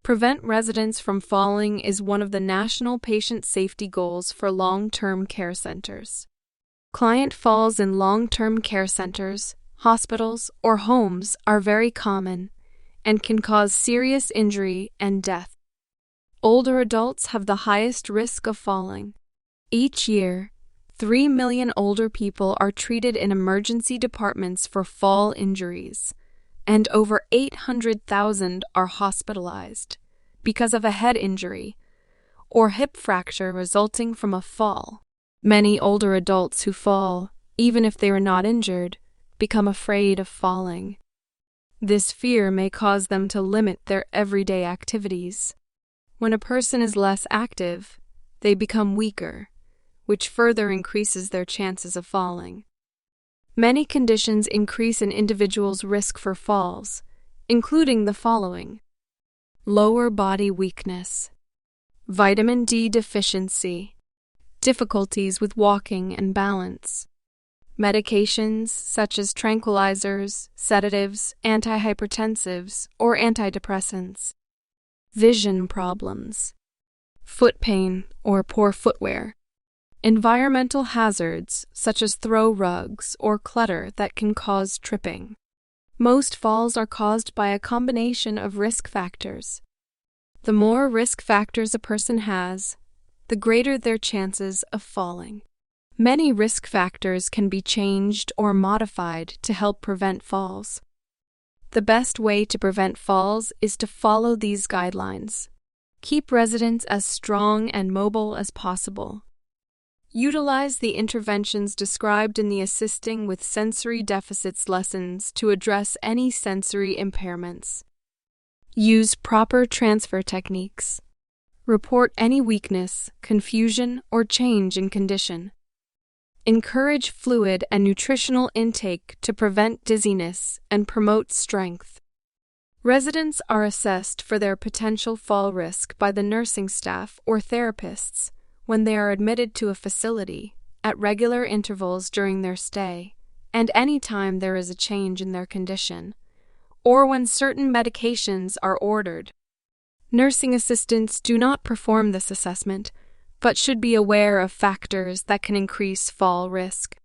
Prevent residents from falling is one of the national patient safety goals for long-term care centers. Client falls in long-term care centers, hospitals, or homes are very common and can cause serious injury and death. Older adults have the highest risk of falling. Each year, 3 million older people are treated in emergency departments for fall injuries, and over 800,000 are hospitalized because of a head injury or hip fracture resulting from a fall. Many older adults who fall, even if they are not injured, become afraid of falling. This fear may cause them to limit their everyday activities. When a person is less active, they become weaker, which further increases their chances of falling. Many conditions increase an individual's risk for falls, including the following: lower body weakness, vitamin D deficiency, difficulties with walking and balance, medications such as tranquilizers, sedatives, antihypertensives, or antidepressants, vision problems, foot pain or poor footwear, environmental hazards such as throw rugs or clutter that can cause tripping. Most falls are caused by a combination of risk factors. The more risk factors a person has, the greater their chances of falling. Many risk factors can be changed or modified to help prevent falls. The best way to prevent falls is to follow these guidelines. Keep residents as strong and mobile as possible. Utilize the interventions described in the Assisting with Sensory Deficits lessons to address any sensory impairments. Use proper transfer techniques. Report any weakness, confusion, or change in condition. Encourage fluid and nutritional intake to prevent dizziness and promote strength. Residents are assessed for their potential fall risk by the nursing staff or therapists when they are admitted to a facility at regular intervals during their stay, and any time there is a change in their condition, or when certain medications are ordered. Nursing assistants do not perform this assessment, but should be aware of factors that can increase fall risk.